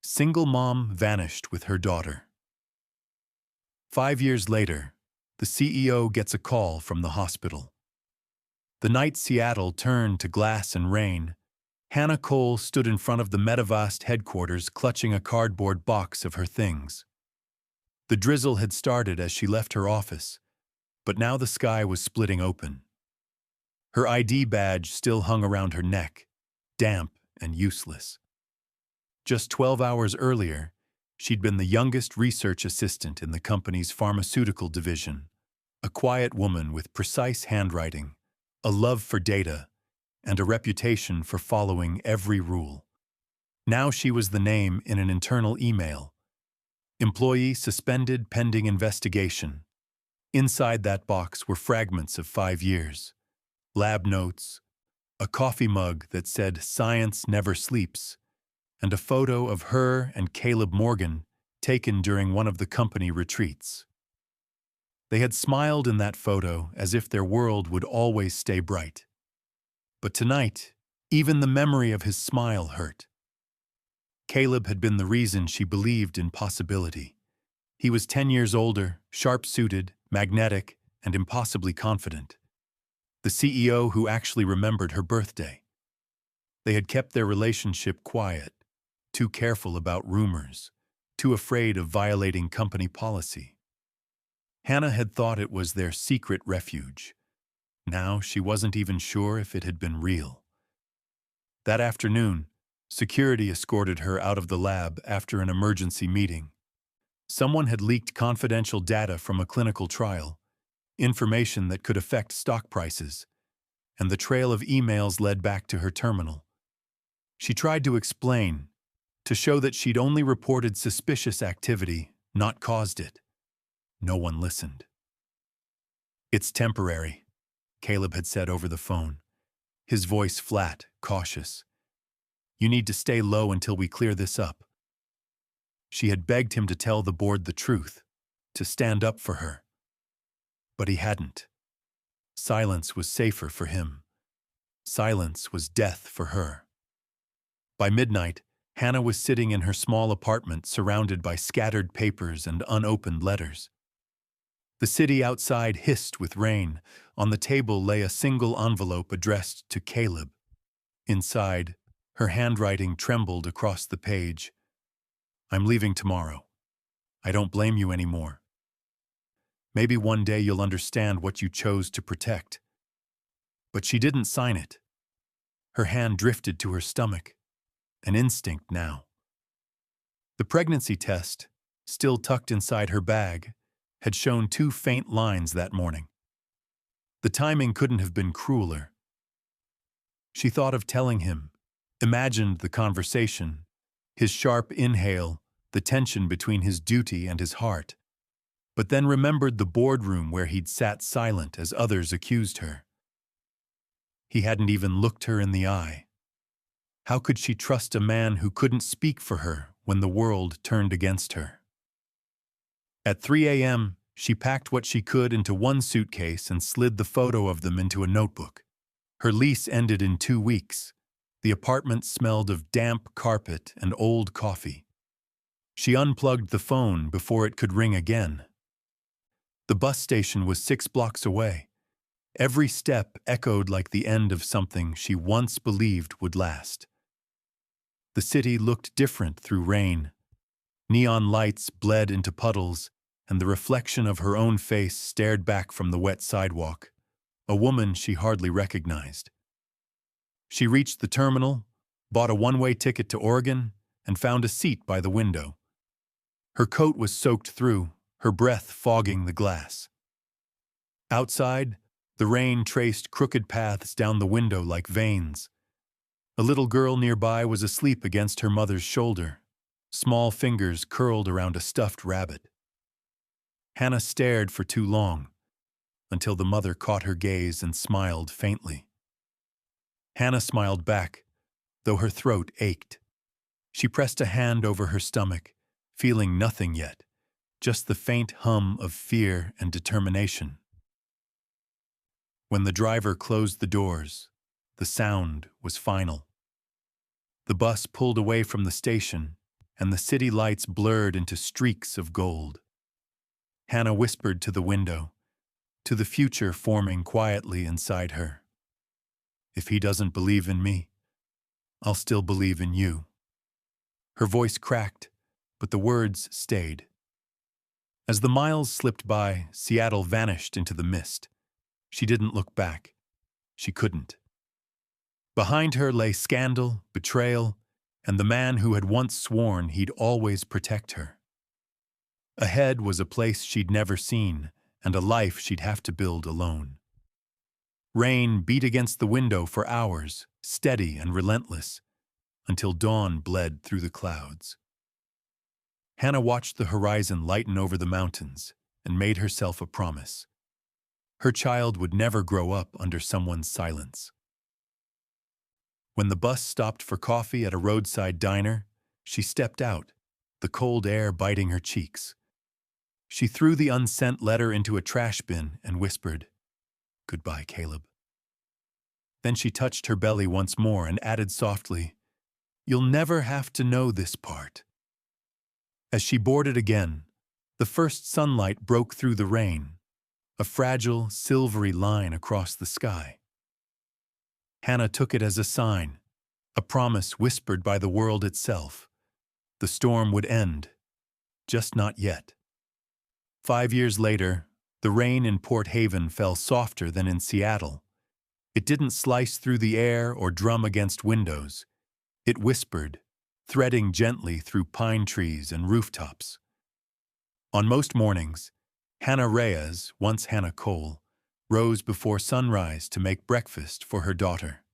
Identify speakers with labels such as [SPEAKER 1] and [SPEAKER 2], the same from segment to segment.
[SPEAKER 1] Single mom vanished with her daughter. 5 years later, the CEO gets a call from the hospital. The night Seattle turned to glass and rain, Hannah Cole stood in front of the Medavast headquarters clutching a cardboard box of her things. The drizzle had started as she left her office, but now the sky was splitting open. Her ID badge still hung around her neck, damp and useless. Just 12 hours earlier, she'd been the youngest research assistant in the company's pharmaceutical division, a quiet woman with precise handwriting, a love for data, and a reputation for following every rule. Now she was the name in an internal email. Employee suspended pending investigation. Inside that box were fragments of 5 years, lab notes, a coffee mug that said "Science never sleeps," and a photo of her and Caleb Morgan taken during one of the company retreats. They had smiled in that photo as if their world would always stay bright. But tonight, even the memory of his smile hurt. Caleb had been the reason she believed in possibility. He was 10 years older, sharp-suited, magnetic, and impossibly confident. The CEO who actually remembered her birthday. They had kept their relationship quiet, too careful about rumors, too afraid of violating company policy. Hannah had thought it was their secret refuge. Now she wasn't even sure if it had been real. That afternoon, security escorted her out of the lab after an emergency meeting. Someone had leaked confidential data from a clinical trial, information that could affect stock prices, and the trail of emails led back to her terminal. She tried to explain, to show that she'd only reported suspicious activity, not caused it. No one listened. "It's temporary," Caleb had said over the phone, his voice flat, cautious. "You need to stay low until we clear this up." She had begged him to tell the board the truth, to stand up for her. But he hadn't. Silence was safer for him. Silence was death for her. By midnight, Hannah was sitting in her small apartment surrounded by scattered papers and unopened letters. The city outside hissed with rain. On the table lay a single envelope addressed to Caleb. Inside, her handwriting trembled across the page. "I'm leaving tomorrow. I don't blame you anymore. Maybe one day you'll understand what you chose to protect." But she didn't sign it. Her hand drifted to her stomach, an instinct now. The pregnancy test, still tucked inside her bag, had shown 2 faint lines that morning. The timing couldn't have been crueler. She thought of telling him, imagined the conversation, his sharp inhale, the tension between his duty and his heart, but then remembered the boardroom where he'd sat silent as others accused her. He hadn't even looked her in the eye. How could she trust a man who couldn't speak for her when the world turned against her? At 3 a.m., she packed what she could into one suitcase and slid the photo of them into a notebook. Her lease ended in 2 weeks. The apartment smelled of damp carpet and old coffee. She unplugged the phone before it could ring again. The bus station was 6 blocks away. Every step echoed like the end of something she once believed would last. The city looked different through rain. Neon lights bled into puddles, and the reflection of her own face stared back from the wet sidewalk, a woman she hardly recognized. She reached the terminal, bought a one-way ticket to Oregon, and found a seat by the window. Her coat was soaked through, her breath fogging the glass. Outside, the rain traced crooked paths down the window like veins. A little girl nearby was asleep against her mother's shoulder, small fingers curled around a stuffed rabbit. Hannah stared for too long, until the mother caught her gaze and smiled faintly. Hannah smiled back, though her throat ached. She pressed a hand over her stomach, feeling nothing yet, just the faint hum of fear and determination. When the driver closed the doors, the sound was final. The bus pulled away from the station, and the city lights blurred into streaks of gold. Hannah whispered to the window, to the future forming quietly inside her. If he doesn't believe in me, I'll still believe in you. Her voice cracked, but the words stayed. As the miles slipped by, Seattle vanished into the mist. She didn't look back. She couldn't. Behind her lay scandal, betrayal, and the man who had once sworn he'd always protect her. Ahead was a place she'd never seen, and a life she'd have to build alone. Rain beat against the window for hours, steady and relentless, until dawn bled through the clouds. Hannah watched the horizon lighten over the mountains and made herself a promise. Her child would never grow up under someone's silence. When the bus stopped for coffee at a roadside diner, she stepped out, the cold air biting her cheeks. She threw the unsent letter into a trash bin and whispered, "Goodbye, Caleb." Then she touched her belly once more and added softly, "You'll never have to know this part." As she boarded again, the first sunlight broke through the rain, a fragile, silvery line across the sky. Hannah took it as a sign, a promise whispered by the world itself. The storm would end, just not yet. 5 years later, the rain in Port Haven fell softer than in Seattle. It didn't slice through the air or drum against windows. It whispered, threading gently through pine trees and rooftops. On most mornings, Hannah Reyes, once Hannah Cole, rose before sunrise to make breakfast for her daughter.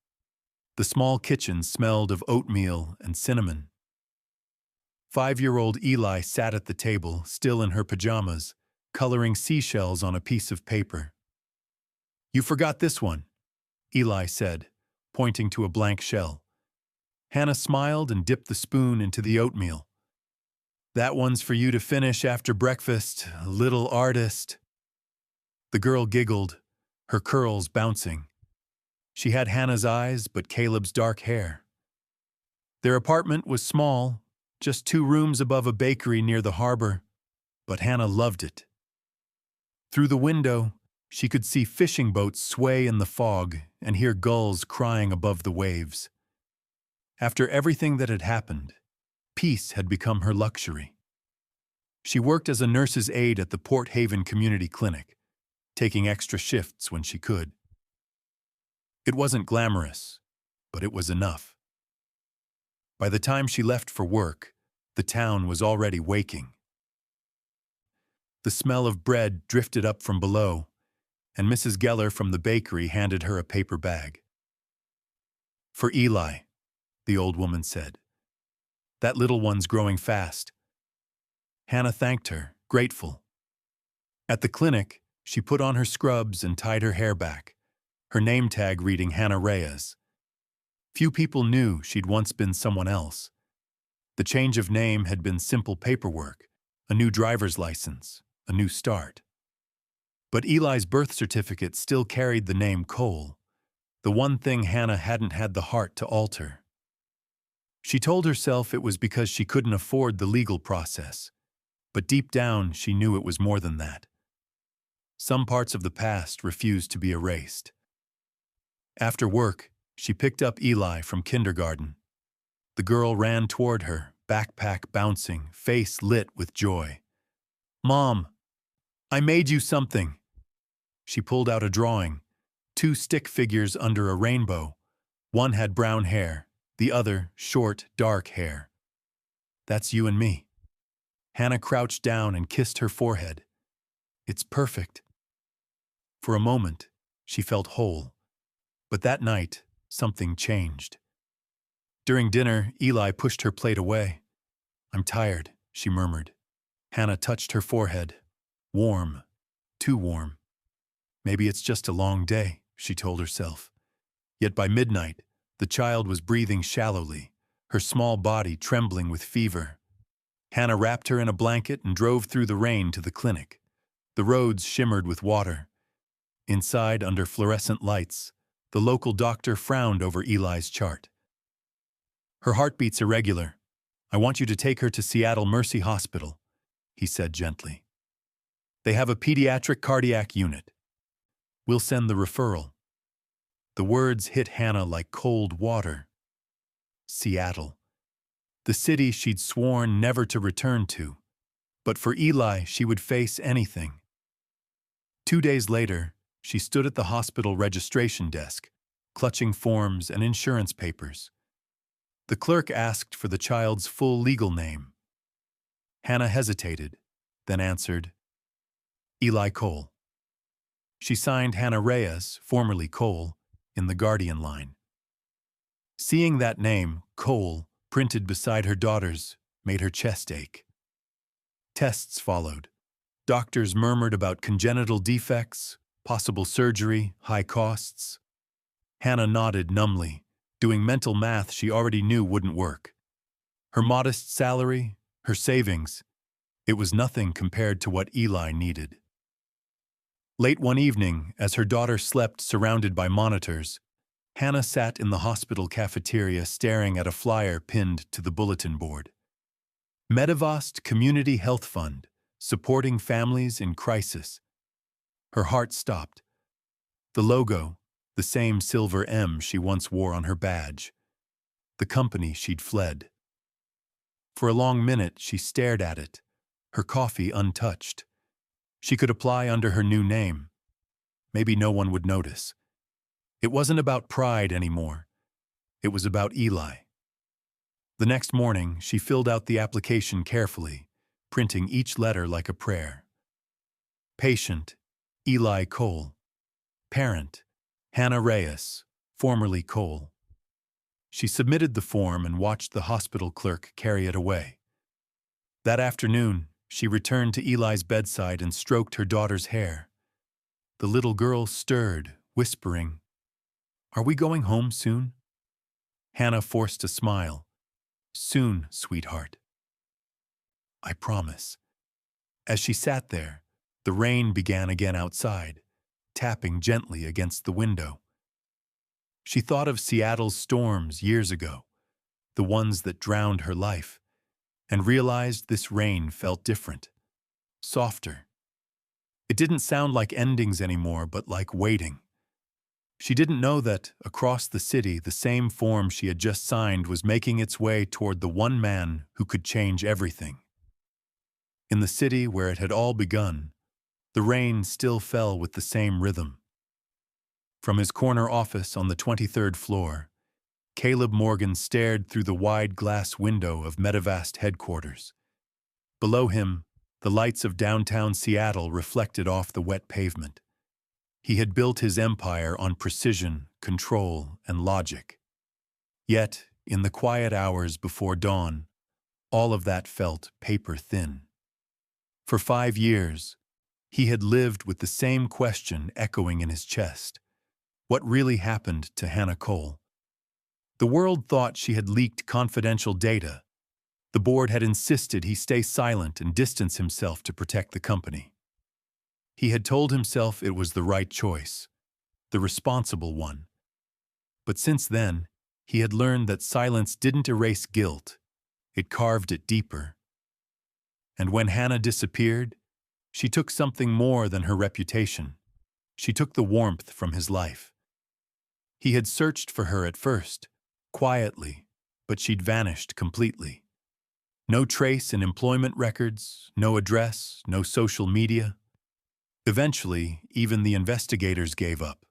[SPEAKER 1] The small kitchen smelled of oatmeal and cinnamon. 5-year-old Eli sat at the table, still in her pajamas, coloring seashells on a piece of paper. "You forgot this one," Eli said, pointing to a blank shell. Hannah smiled and dipped the spoon into the oatmeal. "That one's for you to finish after breakfast, little artist." The girl giggled, her curls bouncing. She had Hannah's eyes, but Caleb's dark hair. Their apartment was small, just 2 rooms above a bakery near the harbor, but Hannah loved it. Through the window, she could see fishing boats sway in the fog and hear gulls crying above the waves. After everything that had happened, peace had become her luxury. She worked as a nurse's aide at the Port Haven Community Clinic, taking extra shifts when she could. It wasn't glamorous, but it was enough. By the time she left for work, the town was already waking. The smell of bread drifted up from below, and Mrs. Geller from the bakery handed her a paper bag. "For Eli," the old woman said. "That little one's growing fast." Hannah thanked her, grateful. At the clinic, she put on her scrubs and tied her hair back, her name tag reading Hannah Reyes. Few people knew she'd once been someone else. The change of name had been simple paperwork, a new driver's license, a new start. But Eli's birth certificate still carried the name Cole, the one thing Hannah hadn't had the heart to alter. She told herself it was because she couldn't afford the legal process, but deep down she knew it was more than that. Some parts of the past refused to be erased. After work, she picked up Eli from kindergarten. The girl ran toward her, backpack bouncing, face lit with joy. "Mom, I made you something." She pulled out a drawing, 2 stick figures under a rainbow. One had brown hair, the other short, dark hair. "That's you and me." Hannah crouched down and kissed her forehead. "It's perfect." For a moment, she felt whole. But that night, something changed. During dinner, Eli pushed her plate away. "I'm tired," she murmured. Hannah touched her forehead. Warm, too warm. "Maybe it's just a long day," she told herself. Yet by midnight, the child was breathing shallowly, her small body trembling with fever. Hannah wrapped her in a blanket and drove through the rain to the clinic. The roads shimmered with water. Inside, under fluorescent lights, the local doctor frowned over Eli's chart. "Her heartbeat's irregular. I want you to take her to Seattle Mercy Hospital, he said gently. They have a pediatric cardiac unit. We'll send the referral. The words hit Hannah like cold water. Seattle. The city she'd sworn never to return to. But for Eli, she would face anything. 2 days later, she stood at the hospital registration desk, clutching forms and insurance papers. The clerk asked for the child's full legal name. Hannah hesitated, then answered, Eli Cole. She signed Hannah Reyes, formerly Cole, in the Guardian line. Seeing that name, Cole, printed beside her daughter's, made her chest ache. Tests followed. Doctors murmured about congenital defects, possible surgery, high costs. Hannah nodded numbly, doing mental math she already knew wouldn't work. Her modest salary, her savings, it was nothing compared to what Eli needed. Late one evening, as her daughter slept surrounded by monitors, Hannah sat in the hospital cafeteria staring at a flyer pinned to the bulletin board. Medivast Community Health Fund, supporting families in crisis. Her heart stopped. The logo, the same silver M she once wore on her badge. The company she'd fled. For a long minute she stared at it, her coffee untouched. She could apply under her new name. Maybe no one would notice. It wasn't about pride anymore. It was about Eli. The next morning, she filled out the application carefully, printing each letter like a prayer. Patient, Eli Cole. Parent, Hannah Reyes, formerly Cole. She submitted the form and watched the hospital clerk carry it away. That afternoon, she returned to Eli's bedside and stroked her daughter's hair. The little girl stirred, whispering, "Are we going home soon?" Hannah forced a smile. "Soon, sweetheart." "I promise." As she sat there, the rain began again outside, tapping gently against the window. She thought of Seattle's storms years ago, the ones that drowned her life, and realized this rain felt different, softer. It didn't sound like endings anymore, but like waiting. She didn't know that, across the city, the same form she had just signed was making its way toward the one man who could change everything. In the city where it had all begun, the rain still fell with the same rhythm. From his corner office on the 23rd floor, Caleb Morgan stared through the wide glass window of Medivast headquarters. Below him, the lights of downtown Seattle reflected off the wet pavement. He had built his empire on precision, control, and logic. Yet, in the quiet hours before dawn, all of that felt paper-thin. For 5 years, he had lived with the same question echoing in his chest. What really happened to Hannah Cole? The world thought she had leaked confidential data. The board had insisted he stay silent and distance himself to protect the company. He had told himself it was the right choice, the responsible one. But since then, he had learned that silence didn't erase guilt, it carved it deeper. And when Hannah disappeared, she took something more than her reputation. She took the warmth from his life. He had searched for her at first, quietly, but she'd vanished completely. No trace in employment records, no address, no social media. Eventually, even the investigators gave up.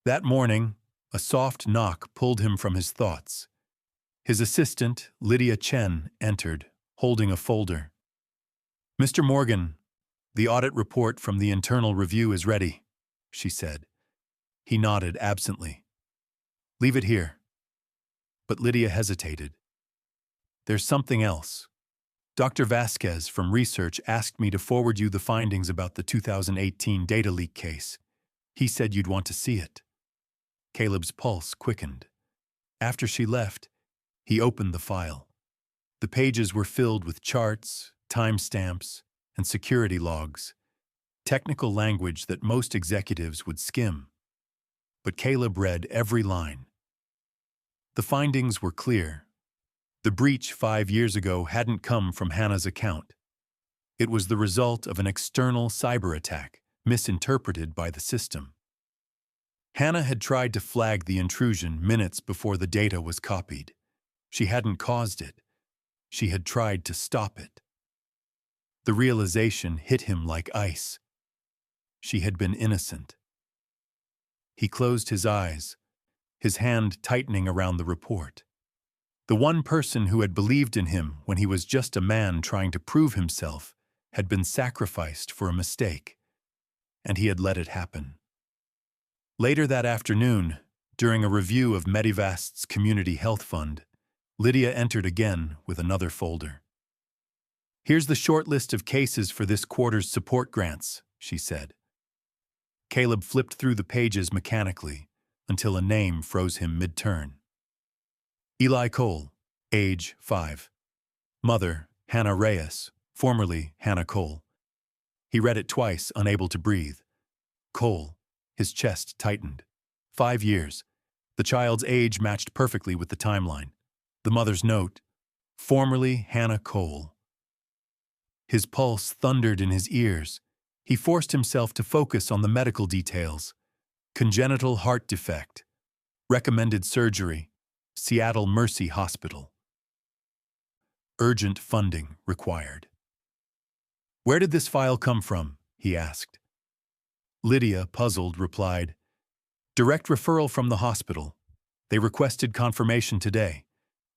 [SPEAKER 1] That morning, a soft knock pulled him from his thoughts. His assistant, Lydia Chen, entered, holding a folder. "Mr. Morgan, the audit report from the internal review is ready," she said. He nodded absently. "Leave it here." But Lydia hesitated. "There's something else. Dr. Vasquez from research asked me to forward you the findings about the 2018 data leak case. He said you'd want to see it." Caleb's pulse quickened. After she left, he opened the file. The pages were filled with charts, timestamps, and security logs, technical language that most executives would skim. But Caleb read every line. The findings were clear. The breach 5 years ago hadn't come from Hannah's account. It was the result of an external cyber attack, misinterpreted by the system. Hannah had tried to flag the intrusion minutes before the data was copied. She hadn't caused it. She had tried to stop it. The realization hit him like ice. She had been innocent. He closed his eyes, his hand tightening around the report. The one person who had believed in him when he was just a man trying to prove himself had been sacrificed for a mistake, and he had let it happen. Later that afternoon, during a review of Medivast's Community Health Fund, Lydia entered again with another folder. "Here's the short list of cases for this quarter's support grants," she said. Caleb flipped through the pages mechanically until a name froze him mid-turn. Eli Cole, age 5. Mother, Hannah Reyes, formerly Hannah Cole. He read it twice, unable to breathe. Cole, his chest tightened. 5 years. The child's age matched perfectly with the timeline. The mother's note, formerly Hannah Cole. His pulse thundered in his ears. He forced himself to focus on the medical details. Congenital heart defect. Recommended surgery. Seattle Mercy Hospital. Urgent funding required. "Where did this file come from?" he asked. Lydia, puzzled, replied, "Direct referral from the hospital. They requested confirmation today.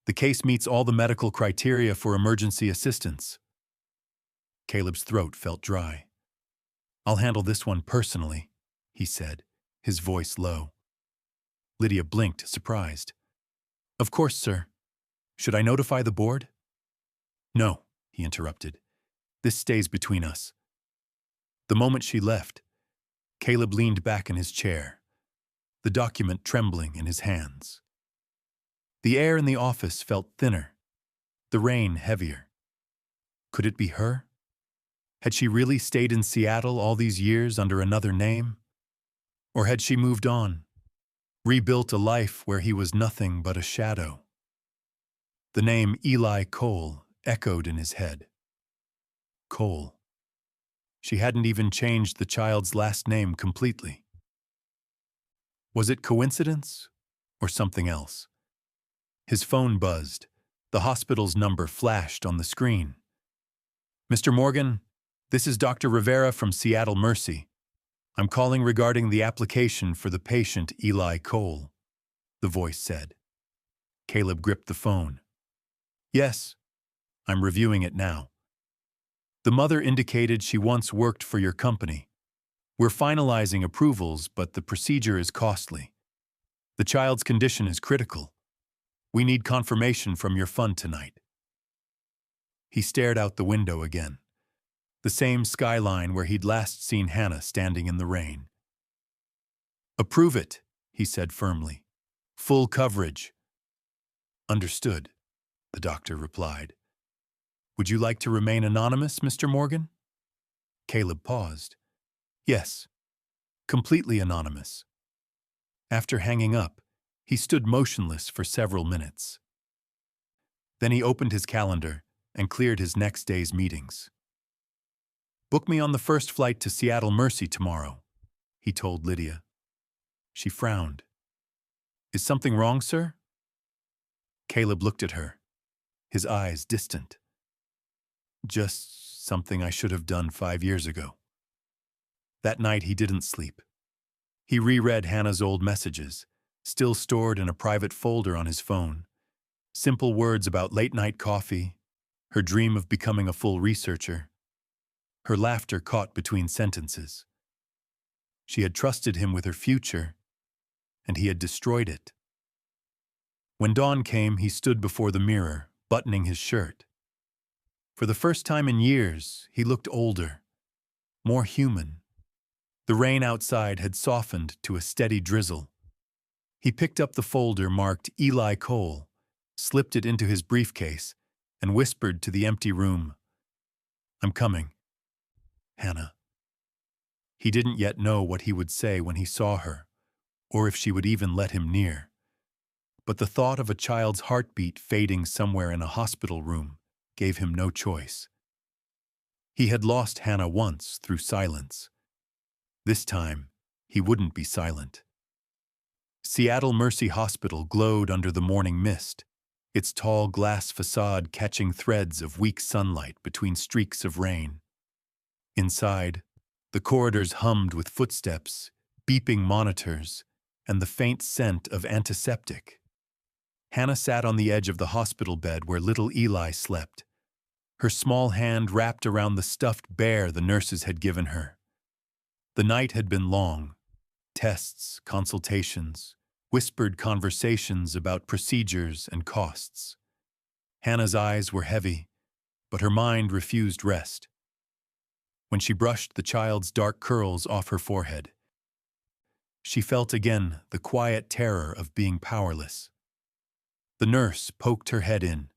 [SPEAKER 1] The case meets all the medical criteria for emergency assistance." Caleb's throat felt dry. "I'll handle this one personally," he said, his voice low. Lydia blinked, surprised. "Of course, sir. Should I notify the board?" "No," he interrupted. "This stays between us." The moment she left, Caleb leaned back in his chair, the document trembling in his hands. The air in the office felt thinner, the rain heavier. Could it be her? Had she really stayed in Seattle all these years under another name? Or had she moved on, rebuilt a life where he was nothing but a shadow? The name Eli Cole echoed in his head. Cole. She hadn't even changed the child's last name completely. Was it coincidence or something else? His phone buzzed. The hospital's number flashed on the screen. "Mr. Morgan, this is Dr. Rivera from Seattle Mercy. I'm calling regarding the application for the patient Eli Cole," the voice said. Caleb gripped the phone. "Yes, I'm reviewing it now. The mother indicated she once worked for your company. We're finalizing approvals, but the procedure is costly. The child's condition is critical. We need confirmation from your fund tonight." He stared out the window again, the same skyline where he'd last seen Hannah standing in the rain. "Approve it," he said firmly. "Full coverage." "Understood," the doctor replied. "Would you like to remain anonymous, Mr. Morgan?" Caleb paused. "Yes, completely anonymous." After hanging up, he stood motionless for several minutes. Then he opened his calendar and cleared his next day's meetings. "Book me on the first flight to Seattle Mercy tomorrow," he told Lydia. She frowned. "Is something wrong, sir?" Caleb looked at her, his eyes distant. "Just something I should have done 5 years ago." That night he didn't sleep. He reread Hannah's old messages, still stored in a private folder on his phone. Simple words about late-night coffee, her dream of becoming a full researcher, her laughter caught between sentences. She had trusted him with her future, and he had destroyed it. When dawn came, he stood before the mirror, buttoning his shirt. For the first time in years, he looked older, more human. The rain outside had softened to a steady drizzle. He picked up the folder marked Eli Cole, slipped it into his briefcase, and whispered to the empty room, "I'm coming, Hannah." He didn't yet know what he would say when he saw her, or if she would even let him near. but the thought of a child's heartbeat fading somewhere in a hospital room gave him no choice. He had lost Hannah once through silence. This time, he wouldn't be silent. Seattle Mercy Hospital glowed under the morning mist, its tall glass facade catching threads of weak sunlight between streaks of rain. Inside, the corridors hummed with footsteps, beeping monitors, and the faint scent of antiseptic. Hannah sat on the edge of the hospital bed where little Eli slept, her small hand wrapped around the stuffed bear the nurses had given her. The night had been long. Tests, consultations, whispered conversations about procedures and costs. Hannah's eyes were heavy, but her mind refused rest. When she brushed the child's dark curls off her forehead, she felt again the quiet terror of being powerless. The nurse poked her head in.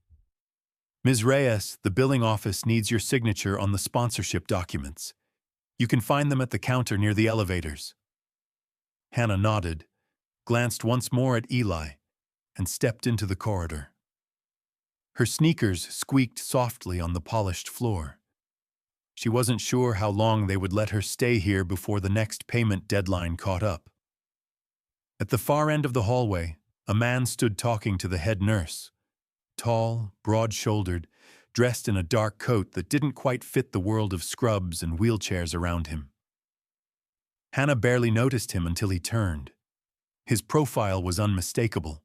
[SPEAKER 1] "Ms. Reyes, the billing office needs your signature on the sponsorship documents. You can find them at the counter near the elevators." Hannah nodded, glanced once more at Eli, and stepped into the corridor. Her sneakers squeaked softly on the polished floor. She wasn't sure how long they would let her stay here before the next payment deadline caught up. At the far end of the hallway, a man stood talking to the head nurse. Tall, broad-shouldered, dressed in a dark coat that didn't quite fit the world of scrubs and wheelchairs around him. Hannah barely noticed him until he turned. His profile was unmistakable.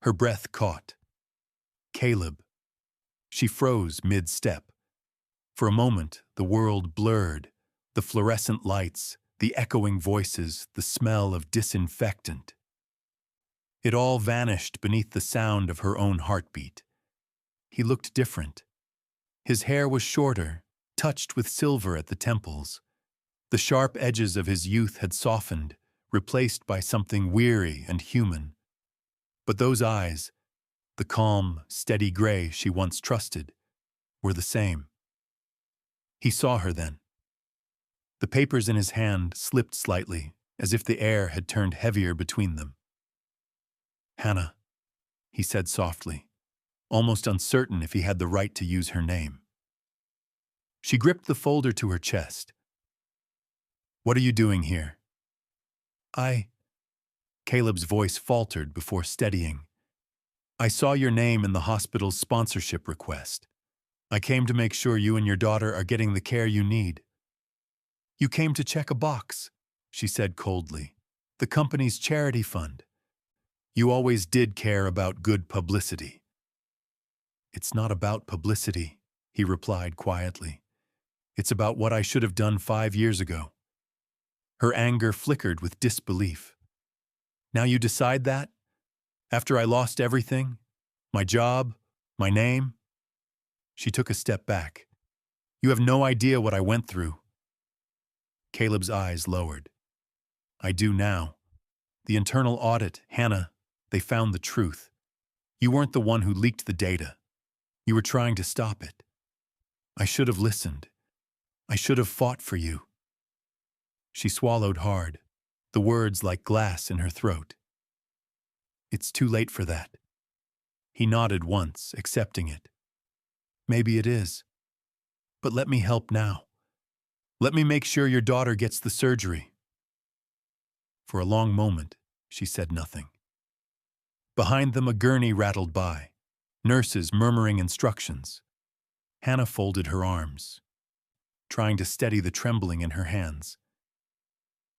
[SPEAKER 1] Her breath caught. Caleb. She froze mid-step. For a moment, the world blurred, the fluorescent lights, the echoing voices, the smell of disinfectant. It all vanished beneath the sound of her own heartbeat. He looked different. His hair was shorter, touched with silver at the temples. The sharp edges of his youth had softened, replaced by something weary and human. But those eyes, the calm, steady gray she once trusted, were the same. He saw her then. The papers in his hand slipped slightly, as if the air had turned heavier between them. "Hannah," he said softly, almost uncertain if he had the right to use her name. She gripped the folder to her chest. "What are you doing here?" Caleb's voice faltered before steadying. "I saw your name in the hospital's sponsorship request. I came to make sure you and your daughter are getting the care you need." "You came to check a box," she said coldly. "The company's charity fund. You always did care about good publicity." "It's not about publicity," he replied quietly. "It's about what I should have done 5 years ago." Her anger flickered with disbelief. "Now you decide that? After I lost everything? My job? My name?" She took a step back. "You have no idea what I went through." Caleb's eyes lowered. "I do now. The internal audit, Hannah, they found the truth. You weren't the one who leaked the data. You were trying to stop it. I should have listened. I should have fought for you." She swallowed hard, the words like glass in her throat. "It's too late for that." He nodded once, accepting it. "Maybe it is. But let me help now. Let me make sure your daughter gets the surgery." For a long moment, she said nothing. Behind them, a gurney rattled by, nurses murmuring instructions. Hannah folded her arms, trying to steady the trembling in her hands.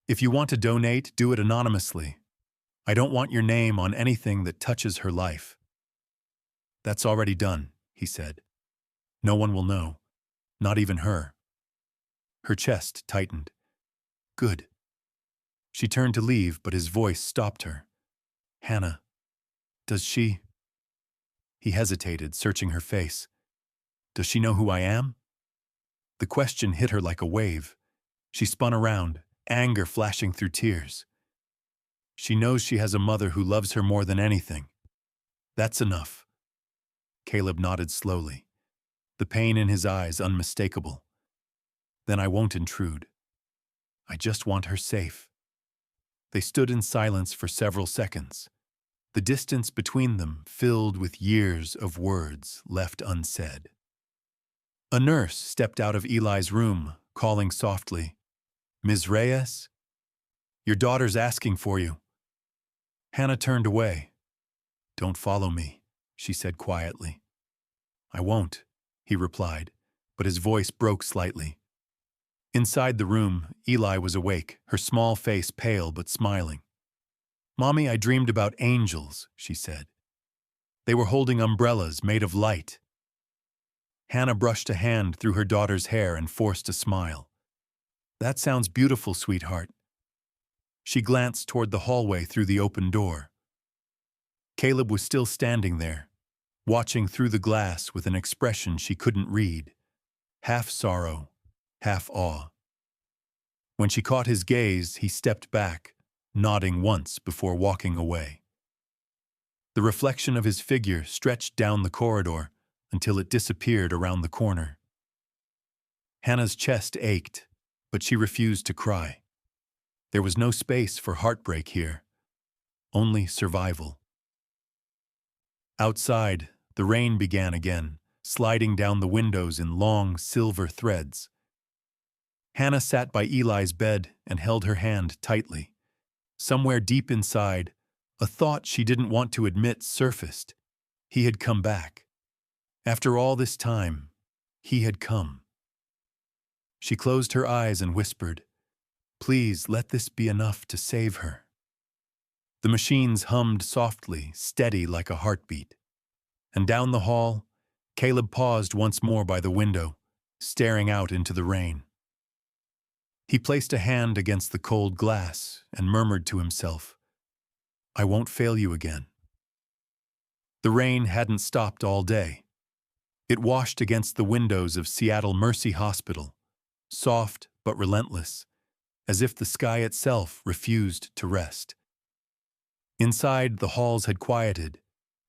[SPEAKER 1] "If you want to donate, do it anonymously. I don't want your name on anything that touches her life." "That's already done," he said. "No one will know, not even her." Her chest tightened. "Good." She turned to leave, but his voice stopped her. "Hannah, does she—" He hesitated, searching her face. "Does she know who I am?" The question hit her like a wave. She spun around, anger flashing through tears. "She knows she has a mother who loves her more than anything. That's enough." Caleb nodded slowly, the pain in his eyes unmistakable. "Then I won't intrude. I just want her safe." They stood in silence for several seconds. the distance between them filled with years of words left unsaid. A nurse stepped out of Eli's room, calling softly, "Ms. Reyes? Your daughter's asking for you." Hannah turned away. "Don't follow me," she said quietly. "I won't," he replied, but his voice broke slightly. Inside the room, Eli was awake, her small face pale but smiling. "Mommy, I dreamed about angels," she said. "They were holding umbrellas made of light." Hannah brushed a hand through her daughter's hair and forced a smile. "That sounds beautiful, sweetheart." She glanced toward the hallway through the open door. Caleb was still standing there, watching through the glass with an expression she couldn't read, half sorrow, half awe. When she caught his gaze, he stepped back, nodding once before walking away. The reflection of his figure stretched down the corridor until it disappeared around the corner. Hannah's chest ached, but she refused to cry. There was no space for heartbreak here, only survival. Outside, the rain began again, sliding down the windows in long silver threads. Hannah sat by Eli's bed and held her hand tightly. Somewhere deep inside, a thought she didn't want to admit surfaced. He had come back. After all this time, he had come. She closed her eyes and whispered, "Please let this be enough to save her." The machines hummed softly, steady like a heartbeat. And down the hall, Caleb paused once more by the window, staring out into the rain. He placed a hand against the cold glass and murmured to himself, "I won't fail you again." The rain hadn't stopped all day. It washed against the windows of Seattle Mercy Hospital, soft but relentless, as if the sky itself refused to rest. Inside, the halls had quieted,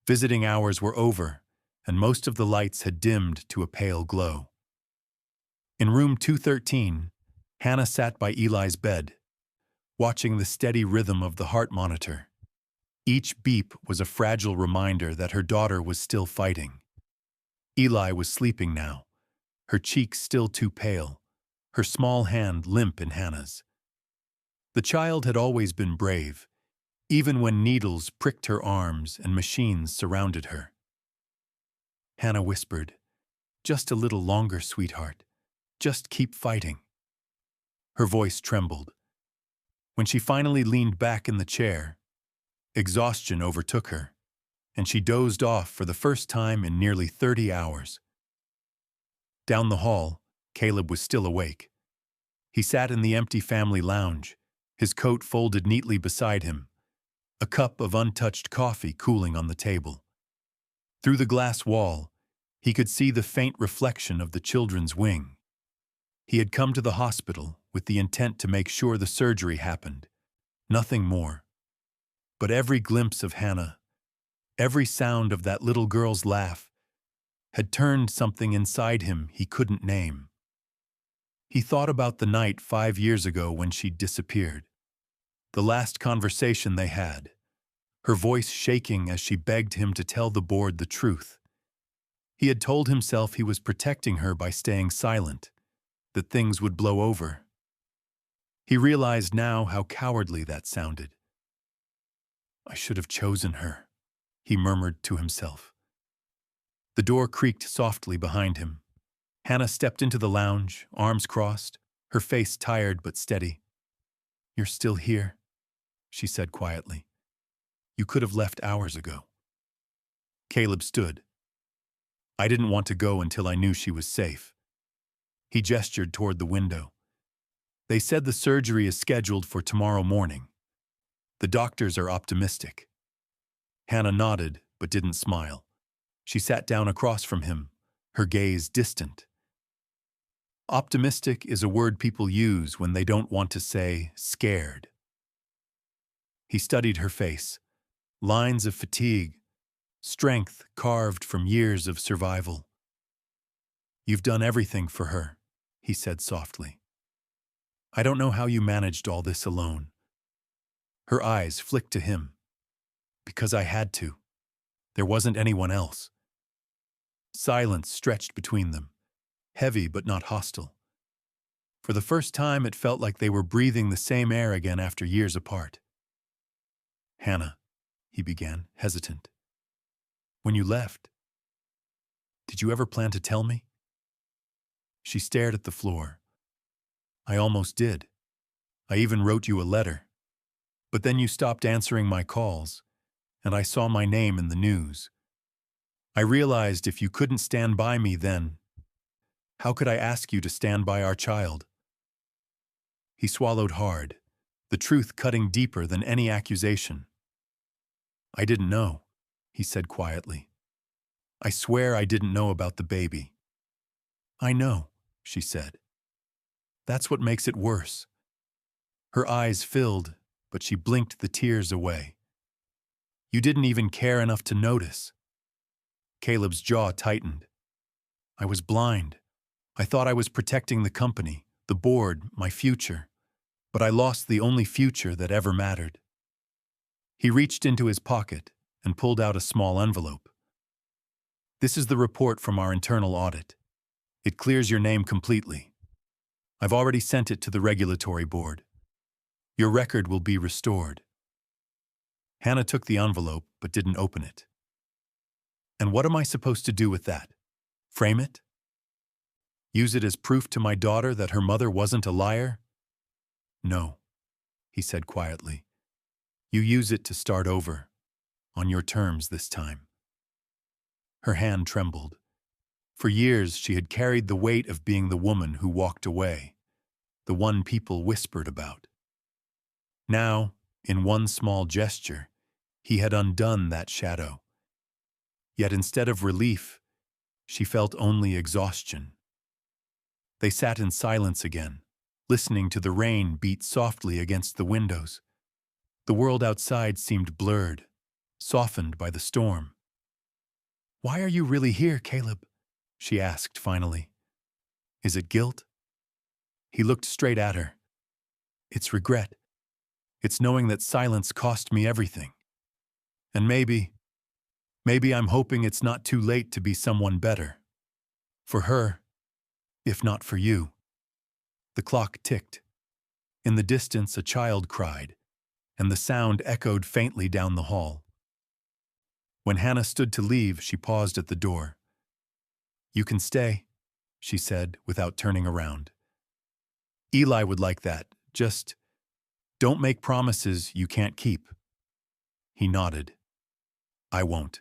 [SPEAKER 1] visiting hours were over, and most of the lights had dimmed to a pale glow. In room 213, Hannah sat by Eli's bed, watching the steady rhythm of the heart monitor. Each beep was a fragile reminder that her daughter was still fighting. Eli was sleeping now, her cheeks still too pale, her small hand limp in Hannah's. The child had always been brave, even when needles pricked her arms and machines surrounded her. Hannah whispered, "Just a little longer, sweetheart. Just keep fighting." Her voice trembled. When she finally leaned back in the chair, exhaustion overtook her, and she dozed off for the first time in nearly 30 hours. Down the hall, Caleb was still awake. He sat in the empty family lounge, his coat folded neatly beside him, a cup of untouched coffee cooling on the table. Through the glass wall, he could see the faint reflection of the children's wing. He had come to the hospital with the intent to make sure the surgery happened, nothing more. But every glimpse of Hannah, every sound of that little girl's laugh, had turned something inside him he couldn't name. He thought about the night 5 years ago when she'd disappeared, the last conversation they had, her voice shaking as she begged him to tell the board the truth. He had told himself he was protecting her by staying silent, that things would blow over. He realized now how cowardly that sounded. "I should have chosen her," he murmured to himself. The door creaked softly behind him. Hannah stepped into the lounge, arms crossed, her face tired but steady. "You're still here," she said quietly. "You could have left hours ago." Caleb stood. "I didn't want to go until I knew she was safe." He gestured toward the window. "They said the surgery is scheduled for tomorrow morning. The doctors are optimistic." Hannah nodded, but didn't smile. She sat down across from him, her gaze distant. Optimistic is a word people use when they don't want to say scared. He studied her face, lines of fatigue, strength carved from years of survival. "You've done everything for her," he said softly. "I don't know how you managed all this alone." Her eyes flicked to him. Because I had to. There wasn't anyone else. Silence stretched between them, heavy but not hostile. For the first time, it felt like they were breathing the same air again after years apart. Hannah, he began, hesitant. When you left, did you ever plan to tell me? She stared at the floor. I almost did. I even wrote you a letter. But then you stopped answering my calls, and I saw my name in the news. I realized if you couldn't stand by me then, how could I ask you to stand by our child? He swallowed hard, the truth cutting deeper than any accusation. I didn't know, he said quietly. I swear I didn't know about the baby. I know, she said. That's what makes it worse. Her eyes filled, but she blinked the tears away. You didn't even care enough to notice. Caleb's jaw tightened. I was blind. I thought I was protecting the company, the board, my future. But I lost the only future that ever mattered. He reached into his pocket and pulled out a small envelope. This is the report from our internal audit. It clears your name completely. I've already sent it to the regulatory board. Your record will be restored. Hannah took the envelope but didn't open it. And what am I supposed to do with that? Frame it? Use it as proof to my daughter that her mother wasn't a liar? No, he said quietly. You use it to start over, on your terms this time. Her hand trembled. For years she had carried the weight of being the woman who walked away, the one people whispered about. Now, in one small gesture, he had undone that shadow. Yet instead of relief, she felt only exhaustion. They sat in silence again, listening to the rain beat softly against the windows. The world outside seemed blurred, softened by the storm. Why are you really here, Caleb? She asked finally. Is it guilt? He looked straight at her. It's regret. It's knowing that silence cost me everything. And maybe I'm hoping it's not too late to be someone better. For her, if not for you. The clock ticked. In the distance, a child cried, and the sound echoed faintly down the hall. When Hannah stood to leave, she paused at the door. You can stay, she said, without turning around. Eli would like that. Just don't make promises you can't keep. He nodded. I won't.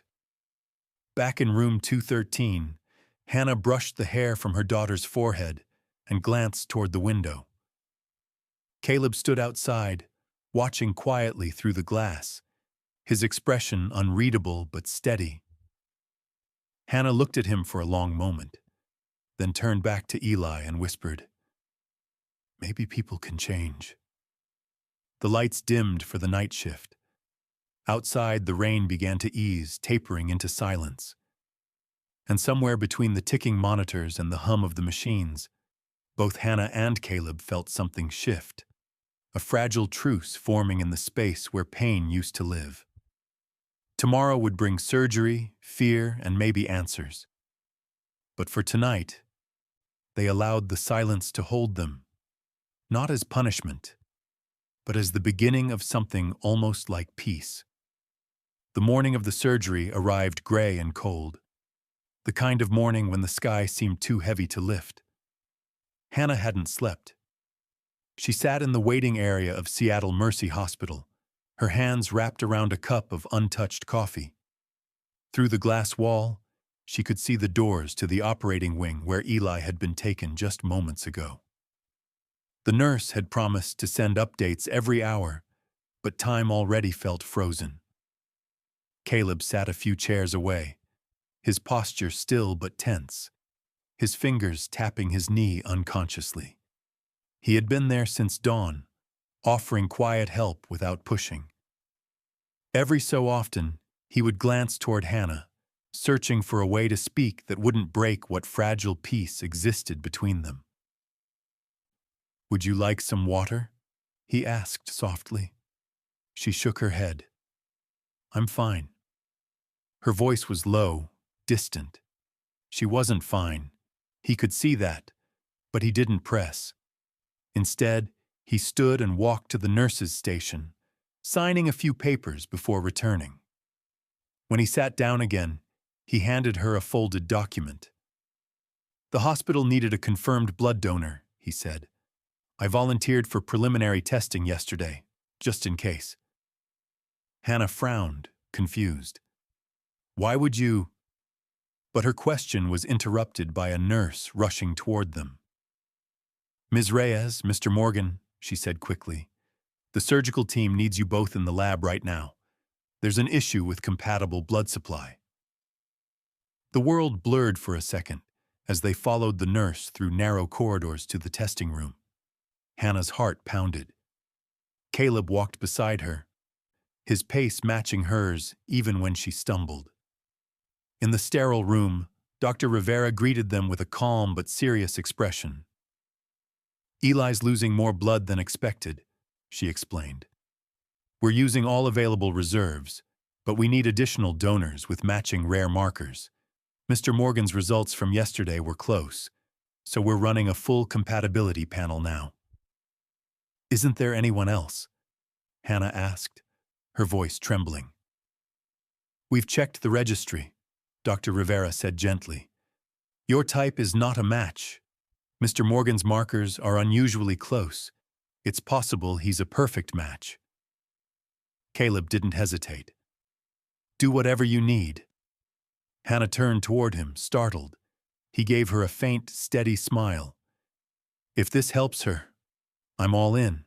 [SPEAKER 1] Back in room 213, Hannah brushed the hair from her daughter's forehead and glanced toward the window. Caleb stood outside, watching quietly through the glass, his expression unreadable but steady. Hannah looked at him for a long moment, then turned back to Eli and whispered, Maybe people can change. The lights dimmed for the night shift. Outside, the rain began to ease, tapering into silence. And somewhere between the ticking monitors and the hum of the machines, both Hannah and Caleb felt something shift, a fragile truce forming in the space where pain used to live. Tomorrow would bring surgery, fear, and maybe answers. But for tonight, they allowed the silence to hold them, not as punishment, but as the beginning of something almost like peace. The morning of the surgery arrived gray and cold, the kind of morning when the sky seemed too heavy to lift. Hannah hadn't slept. She sat in the waiting area of Seattle Mercy Hospital, her hands wrapped around a cup of untouched coffee. Through the glass wall, she could see the doors to the operating wing where Eli had been taken just moments ago. The nurse had promised to send updates every hour, but time already felt frozen. Caleb sat a few chairs away, his posture still but tense, his fingers tapping his knee unconsciously. He had been there since dawn, offering quiet help without pushing. Every so often, he would glance toward Hannah, searching for a way to speak that wouldn't break what fragile peace existed between them. Would you like some water? He asked softly. She shook her head. I'm fine. Her voice was low, distant. She wasn't fine. He could see that, but he didn't press. Instead, he stood and walked to the nurse's station, signing a few papers before returning. When he sat down again, he handed her a folded document. The hospital needed a confirmed blood donor, he said. I volunteered for preliminary testing yesterday, just in case. Hannah frowned, confused. Why would you? But her question was interrupted by a nurse rushing toward them. Ms. Reyes, Mr. Morgan, she said quickly. The surgical team needs you both in the lab right now. There's an issue with compatible blood supply. The world blurred for a second as they followed the nurse through narrow corridors to the testing room. Hannah's heart pounded. Caleb walked beside her, his pace matching hers even when she stumbled. In the sterile room, Dr. Rivera greeted them with a calm but serious expression. Eli's losing more blood than expected, she explained. We're using all available reserves, but we need additional donors with matching rare markers. Mr. Morgan's results from yesterday were close, so we're running a full compatibility panel now. Isn't there anyone else? Hannah asked, her voice trembling. We've checked the registry, Dr. Rivera said gently. Your type is not a match. Mr. Morgan's markers are unusually close. It's possible he's a perfect match. Caleb didn't hesitate. Do whatever you need. Hannah turned toward him, startled. He gave her a faint, steady smile. If this helps her, I'm all in.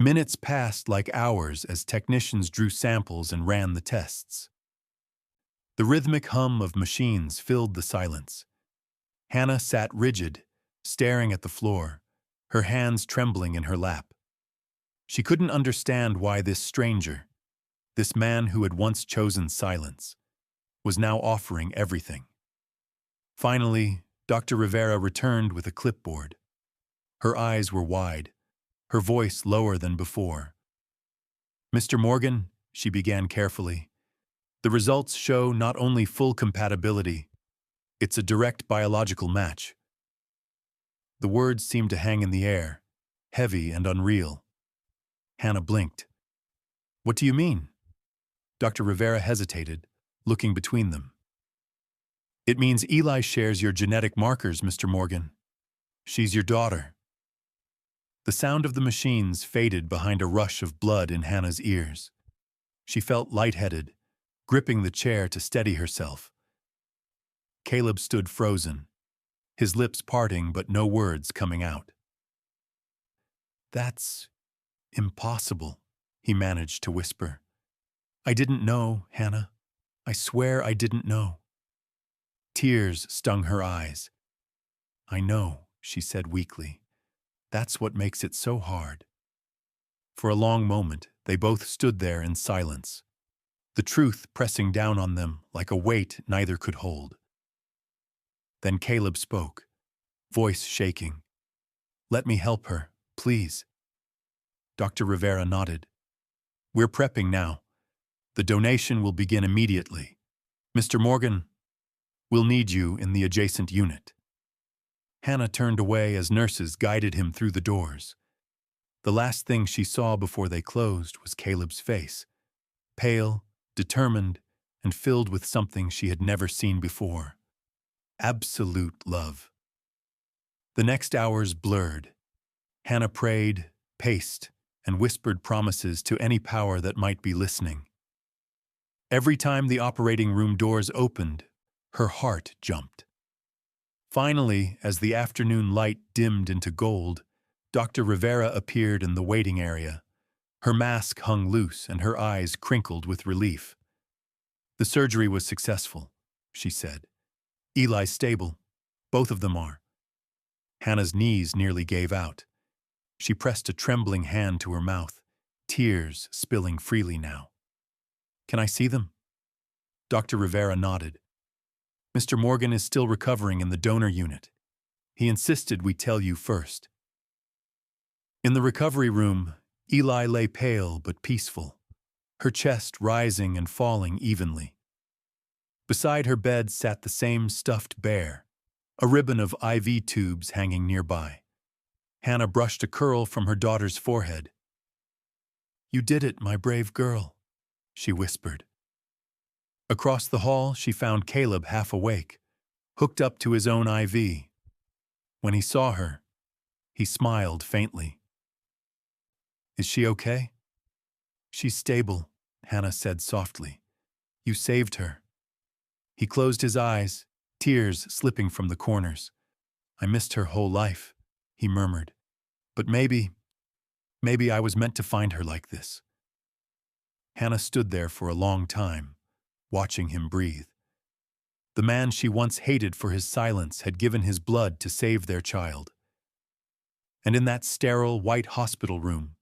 [SPEAKER 1] Minutes passed like hours as technicians drew samples and ran the tests. The rhythmic hum of machines filled the silence. Hannah sat rigid, staring at the floor, her hands trembling in her lap. She couldn't understand why this stranger, this man who had once chosen silence, was now offering everything. Finally, Dr. Rivera returned with a clipboard. Her eyes were wide, her voice lower than before. Mr. Morgan, she began carefully, the results show not only full compatibility, it's a direct biological match. The words seemed to hang in the air, heavy and unreal. Hannah blinked. What do you mean? Dr. Rivera hesitated, looking between them. It means Eli shares your genetic markers, Mr. Morgan. She's your daughter. The sound of the machines faded behind a rush of blood in Hannah's ears. She felt lightheaded, gripping the chair to steady herself. Caleb stood frozen, his lips parting but no words coming out. That's impossible, he managed to whisper. I didn't know, Hannah. I swear I didn't know. Tears stung her eyes. I know, she said weakly. That's what makes it so hard. For a long moment, they both stood there in silence, the truth pressing down on them like a weight neither could hold. Then Caleb spoke, voice shaking. Let me help her, please. Dr. Rivera nodded. We're prepping now. The donation will begin immediately. Mr. Morgan, we'll need you in the adjacent unit. Hannah turned away as nurses guided him through the doors. The last thing she saw before they closed was Caleb's face, pale, determined, and filled with something she had never seen before. Absolute love. The next hours blurred. Hannah prayed, paced, and whispered promises to any power that might be listening. Every time the operating room doors opened, her heart jumped. Finally, as the afternoon light dimmed into gold, Dr. Rivera appeared in the waiting area. Her mask hung loose and her eyes crinkled with relief. The surgery was successful, she said. Eli's stable. Both of them are. Hannah's knees nearly gave out. She pressed a trembling hand to her mouth, tears spilling freely now. Can I see them? Dr. Rivera nodded. Mr. Morgan is still recovering in the donor unit. He insisted we tell you first. In the recovery room, Eli lay pale but peaceful, her chest rising and falling evenly. Beside her bed sat the same stuffed bear, a ribbon of IV tubes hanging nearby. Hannah brushed a curl from her daughter's forehead. "You did it, my brave girl," she whispered. Across the hall, she found Caleb half awake, hooked up to his own IV. When he saw her, he smiled faintly. "Is she okay?" "She's stable," Hannah said softly. "You saved her." He closed his eyes, tears slipping from the corners. "I missed her whole life," he murmured. "But maybe I was meant to find her like this." Hannah stood there for a long time, watching him breathe. The man she once hated for his silence had given his blood to save their child. And in that sterile, white hospital room,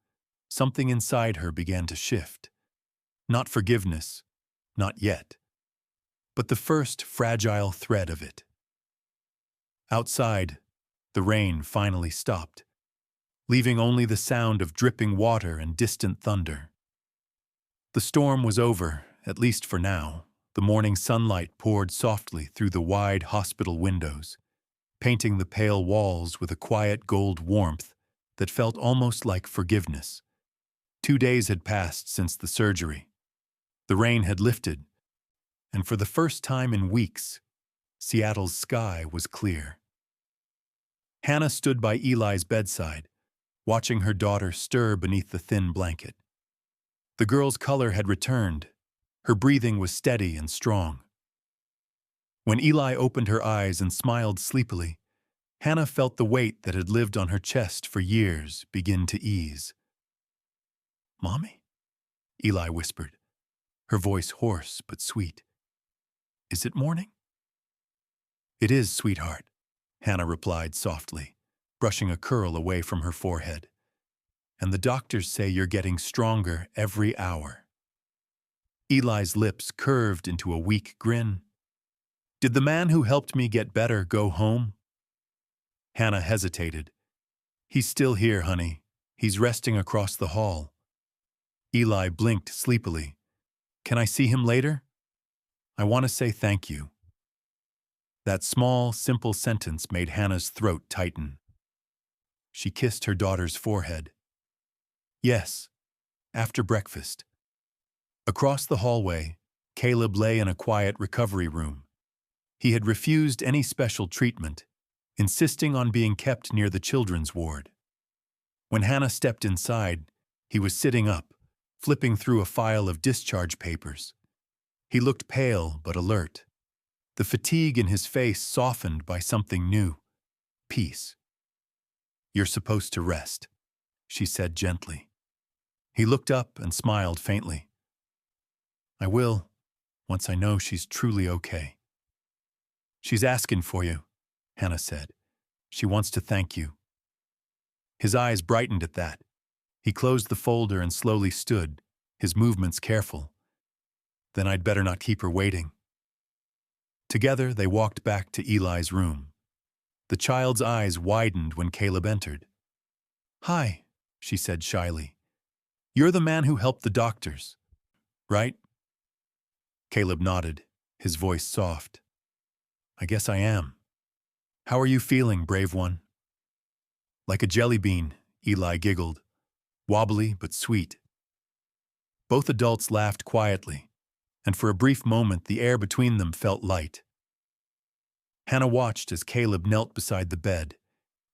[SPEAKER 1] something inside her began to shift. Not forgiveness, not yet, but the first fragile thread of it. Outside, the rain finally stopped, leaving only the sound of dripping water and distant thunder. The storm was over, at least for now. The morning sunlight poured softly through the wide hospital windows, painting the pale walls with a quiet gold warmth that felt almost like forgiveness. 2 days had passed since the surgery. The rain had lifted, and for the first time in weeks, Seattle's sky was clear. Hannah stood by Eli's bedside, watching her daughter stir beneath the thin blanket. The girl's color had returned. Her breathing was steady and strong. When Eli opened her eyes and smiled sleepily, Hannah felt the weight that had lived on her chest for years begin to ease. "Mommy?" Eli whispered, her voice hoarse but sweet. "Is it morning?" "It is, sweetheart," Hannah replied softly, brushing a curl away from her forehead. "And the doctors say you're getting stronger every hour." Eli's lips curved into a weak grin. "Did the man who helped me get better go home?" Hannah hesitated. "He's still here, honey. He's resting across the hall." Eli blinked sleepily. "Can I see him later? I want to say thank you." That small, simple sentence made Hannah's throat tighten. She kissed her daughter's forehead. "Yes, after breakfast." Across the hallway, Caleb lay in a quiet recovery room. He had refused any special treatment, insisting on being kept near the children's ward. When Hannah stepped inside, he was sitting up, flipping through a file of discharge papers. He looked pale but alert. The fatigue in his face softened by something new: peace. "You're supposed to rest," she said gently. He looked up and smiled faintly. "I will, once I know she's truly okay." "She's asking for you," Hannah said. "She wants to thank you." His eyes brightened at that. He closed the folder and slowly stood, his movements careful. "Then I'd better not keep her waiting." Together they walked back to Eli's room. The child's eyes widened when Caleb entered. "Hi," she said shyly. "You're the man who helped the doctors, right?" Caleb nodded, his voice soft. "I guess I am. How are you feeling, brave one?" "Like a jelly bean," Eli giggled, wobbly but sweet. Both adults laughed quietly, and for a brief moment the air between them felt light. Hannah watched as Caleb knelt beside the bed,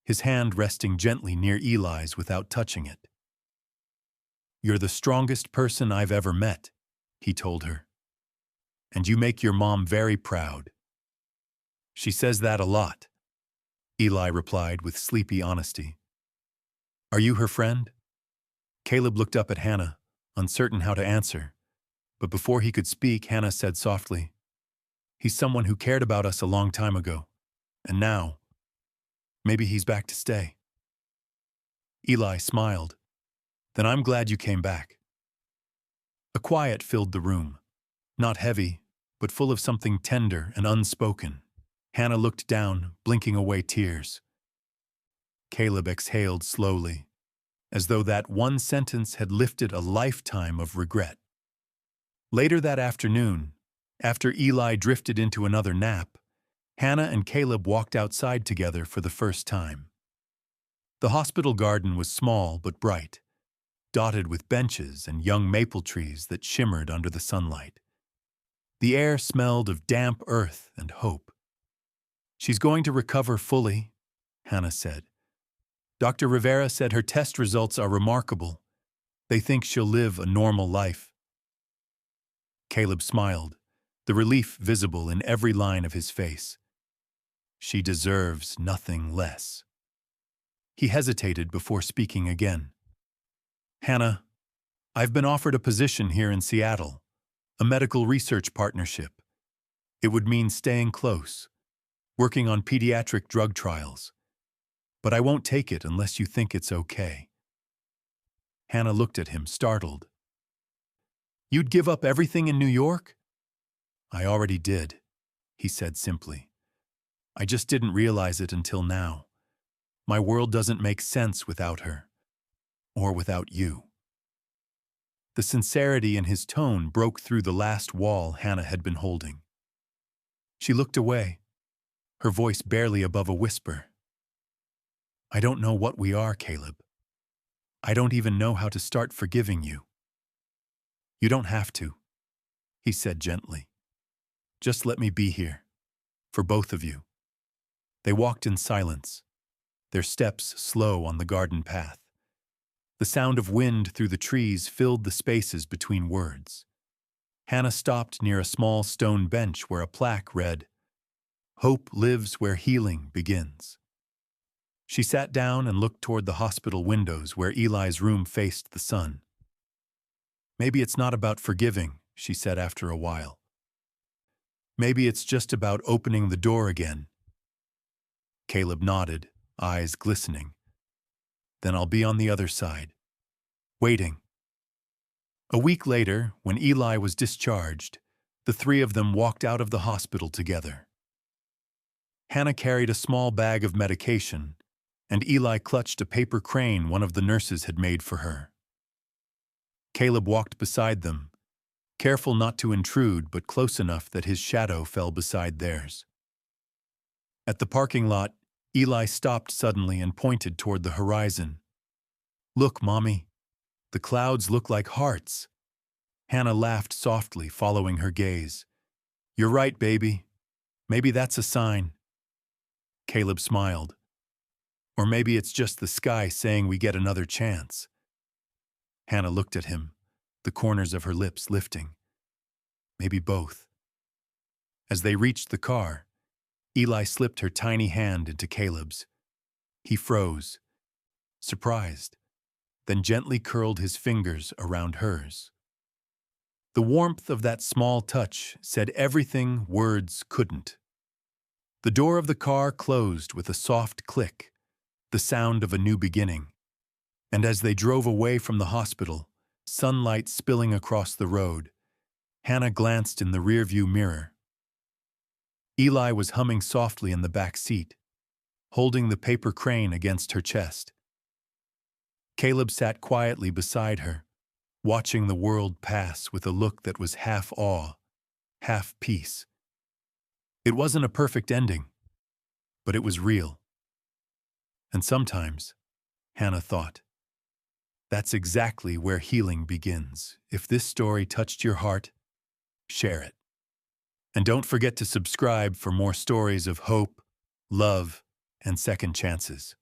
[SPEAKER 1] his hand resting gently near Eli's without touching it. "You're the strongest person I've ever met," he told her. "And you make your mom very proud." "She says that a lot," Eli replied with sleepy honesty. "Are you her friend?" Caleb looked up at Hannah, uncertain how to answer. But before he could speak, Hannah said softly, "He's someone who cared about us a long time ago. And now, maybe he's back to stay." Eli smiled. "Then I'm glad you came back." A quiet filled the room. Not heavy, but full of something tender and unspoken. Hannah looked down, blinking away tears. Caleb exhaled slowly, as though that one sentence had lifted a lifetime of regret. Later that afternoon, after Eli drifted into another nap, Hannah and Caleb walked outside together for the first time. The hospital garden was small but bright, dotted with benches and young maple trees that shimmered under the sunlight. The air smelled of damp earth and hope. "She's going to recover fully," Hannah said. "Dr. Rivera said her test results are remarkable. They think she'll live a normal life." Caleb smiled, the relief visible in every line of his face. "She deserves nothing less." He hesitated before speaking again. "Hannah, I've been offered a position here in Seattle, a medical research partnership. It would mean staying close, working on pediatric drug trials. But I won't take it unless you think it's okay." Hannah looked at him, startled. "You'd give up everything in New York?" "I already did," he said simply. "I just didn't realize it until now. My world doesn't make sense without her, or without you." The sincerity in his tone broke through the last wall Hannah had been holding. She looked away, her voice barely above a whisper. "I don't know what we are, Caleb. I don't even know how to start forgiving you." "You don't have to," he said gently. "Just let me be here, for both of you." They walked in silence, their steps slow on the garden path. The sound of wind through the trees filled the spaces between words. Hannah stopped near a small stone bench where a plaque read, "Hope lives where healing begins." She sat down and looked toward the hospital windows where Eli's room faced the sun. "Maybe it's not about forgiving," she said after a while. "Maybe it's just about opening the door again." Caleb nodded, eyes glistening. "Then I'll be on the other side, waiting." A week later, when Eli was discharged, the three of them walked out of the hospital together. Hannah carried a small bag of medication, and Eli clutched a paper crane one of the nurses had made for her. Caleb walked beside them, careful not to intrude but close enough that his shadow fell beside theirs. At the parking lot, Eli stopped suddenly and pointed toward the horizon. "Look, Mommy, the clouds look like hearts." Hannah laughed softly, following her gaze. "You're right, baby. Maybe that's a sign." Caleb smiled. "Or maybe it's just the sky saying we get another chance." Hannah looked at him, the corners of her lips lifting. "Maybe both." As they reached the car, Eli slipped her tiny hand into Caleb's. He froze, surprised, then gently curled his fingers around hers. The warmth of that small touch said everything words couldn't. The door of the car closed with a soft click, the sound of a new beginning. And as they drove away from the hospital, sunlight spilling across the road, Hannah glanced in the rearview mirror. Eli was humming softly in the back seat, holding the paper crane against her chest. Caleb sat quietly beside her, watching the world pass with a look that was half awe, half peace. It wasn't a perfect ending, but it was real. And sometimes, Hannah thought, that's exactly where healing begins. If this story touched your heart, share it. And don't forget to subscribe for more stories of hope, love, and second chances.